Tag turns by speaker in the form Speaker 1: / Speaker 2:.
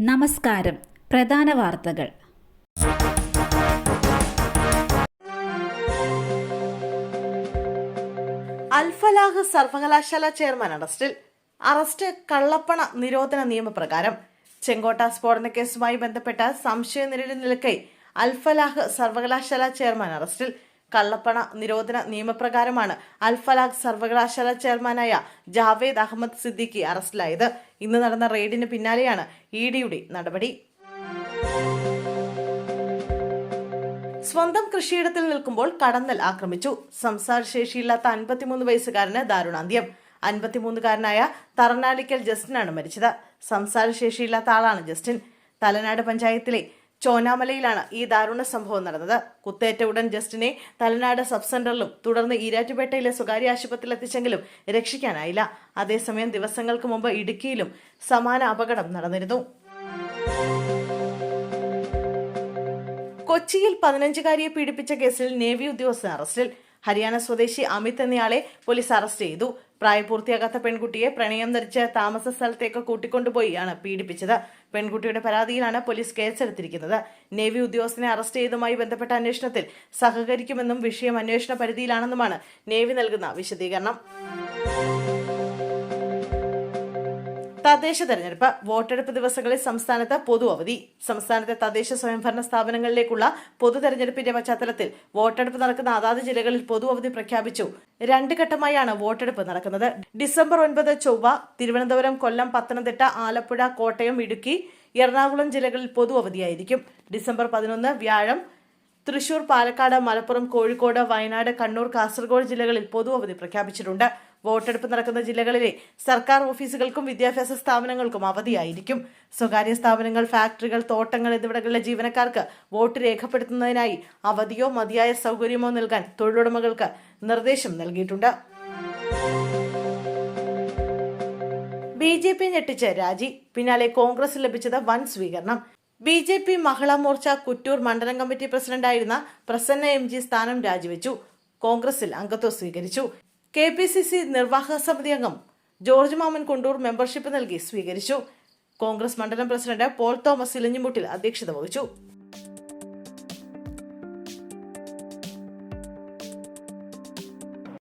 Speaker 1: നമസ്കാരം. പ്രധാന വാർത്തകൾ.
Speaker 2: അൽഫലാഹ് സർവകലാശാല ചെയർമാൻ അറസ്റ്റ് കള്ളപ്പണ നിരോധന നിയമപ്രകാരം. ചെങ്കോട്ട സ്ഫോടന കേസുമായി ബന്ധപ്പെട്ട സംശയനിഴലിൽ നിൽക്കെ അൽഫലാഹ് സർവകലാശാല ചെയർമാൻ അറസ്റ്റിൽ. കള്ളപ്പണ നിരോധന നിയമപ്രകാരമാണ് അൽഫലാഹ് സർവകലാശാല ചെയർമാനായ ജാവേദ് അഹമ്മദ് സിദ്ദിഖി അറസ്റ്റിലായത്. ഇന്ന് നടന്ന റെയ്ഡിന് പിന്നാലെയാണ് ഇഡിയുടെ നടപടി. സ്വന്തം കൃഷിയിടത്തിൽ നിൽക്കുമ്പോൾ കടന്നൽ ആക്രമിച്ചു. സംസാരശേഷിയില്ലാത്ത 53 വയസ്സുകാരന് ദാരുണാന്ത്യം. 53-കാരനായ തറനാലിക്കൽ ജസ്റ്റിനാണ് മരിച്ചത്. സംസാരശേഷിയില്ലാത്ത ആളാണ് ജസ്റ്റിൻ. തലനാട് പഞ്ചായത്തിലെ ചോനാമലയിലാണ് ഈ ദാരുണ സംഭവം നടന്നത്. കുത്തേറ്റ ഉടൻ ജസ്റ്റിനെ തലനാട് സബ് സെന്ററിലും തുടർന്ന് ഈരാറ്റുപേട്ടയിലെ സ്വകാര്യ ആശുപത്രിയിൽ എത്തിച്ചെങ്കിലും രക്ഷിക്കാനായില്ല. അതേസമയം ദിവസങ്ങൾക്ക് മുമ്പ് ഇടുക്കിയിലും സമാന അപകടം നടന്നിരുന്നു. കൊച്ചിയിൽ 15-കാരിയെ പീഡിപ്പിച്ച കേസിൽ നേവി ഉദ്യോഗസ്ഥൻ അറസ്റ്റിൽ. ഹരിയാന സ്വദേശി അമിത് എന്നയാളെ പോലീസ് അറസ്റ്റ് ചെയ്തു. പ്രായപൂർത്തിയാകാത്ത പെൺകുട്ടിയെ പ്രണയം ധരിച്ച് താമസ സ്ഥലത്തേക്ക് കൂട്ടിക്കൊണ്ടുപോയാണ് പീഡിപ്പിച്ചത്. പെൺകുട്ടിയുടെ പരാതിയിലാണ് പോലീസ് കേസെടുത്തിരിക്കുന്നത്. നേവി ഉദ്യോഗസ്ഥനെ അറസ്റ്റ് ചെയ്തതുമായി ബന്ധപ്പെട്ട അന്വേഷണത്തിൽ സഹകരിക്കുമെന്നും വിഷയം അന്വേഷണ പരിധിയിലാണെന്നുമാണ് നേവി നൽകുന്ന വിശദീകരണം. തദ്ദേശ തെരഞ്ഞെടുപ്പ്. വോട്ടെടുപ്പ് ദിവസങ്ങളിൽ സംസ്ഥാനത്ത് പൊതു അവധി. സംസ്ഥാനത്തെ തദ്ദേശ സ്വയംഭരണ സ്ഥാപനങ്ങളിലേക്കുള്ള പൊതു തെരഞ്ഞെടുപ്പിന്റെ പശ്ചാത്തലത്തിൽ വോട്ടെടുപ്പ് നടക്കുന്ന അതാത് ജില്ലകളിൽ പൊതു അവധി പ്രഖ്യാപിച്ചു. 2 ഘട്ടമായാണ് വോട്ടെടുപ്പ് നടക്കുന്നത്. ഡിസംബർ 9 ചൊവ്വ തിരുവനന്തപുരം, കൊല്ലം, പത്തനംതിട്ട, ആലപ്പുഴ, കോട്ടയം, ഇടുക്കി, എറണാകുളം ജില്ലകളിൽ പൊതു അവധിയായിരിക്കും. ഡിസംബർ 11 വ്യാഴം തൃശൂർ, പാലക്കാട്, മലപ്പുറം, കോഴിക്കോട്, വയനാട്, കണ്ണൂർ, കാസർഗോഡ് ജില്ലകളിൽ പൊതു അവധി പ്രഖ്യാപിച്ചിട്ടുണ്ട്. വോട്ടെടുപ്പ് നടക്കുന്ന ജില്ലകളിലെ സർക്കാർ ഓഫീസുകൾക്കും വിദ്യാഭ്യാസ സ്ഥാപനങ്ങൾക്കും അവധിയായിരിക്കും. സ്വകാര്യ സ്ഥാപനങ്ങൾ, ഫാക്ടറികൾ, തോട്ടങ്ങൾ എന്നിവിടങ്ങളിലെ ജീവനക്കാർക്ക് വോട്ട് രേഖപ്പെടുത്തുന്നതിനായി അവധിയോ മതിയായ സൗകര്യമോ നൽകാൻ തൊഴിലുടമകൾക്ക് നിർദ്ദേശം നൽകിയിട്ടുണ്ട്. BJP ഞെട്ടിച്ച് രാജി. പിന്നാലെ കോൺഗ്രസ് ലഭിച്ചത് വൻ സ്വീകരണം. BJP മഹിളാ മോർച്ച കുറ്റൂർ മണ്ഡലം കമ്മിറ്റി പ്രസിഡന്റായിരുന്ന പ്രസന്ന MG സ്ഥാനം രാജിവെച്ചു. കോൺഗ്രസിൽ അംഗത്വം സ്വീകരിച്ചു. KPCC നിർവാഹക സമിതി അംഗം ജോർജ് മാമൻ കുണ്ടൂർ മെമ്പർഷിപ്പ് നൽകി സ്വീകരിച്ചു. കോൺഗ്രസ് മണ്ഡലം പ്രസിഡന്റ് പോൾ തോമസ് ഇലഞ്ഞിമുട്ടിൽ അധ്യക്ഷത വഹിച്ചു.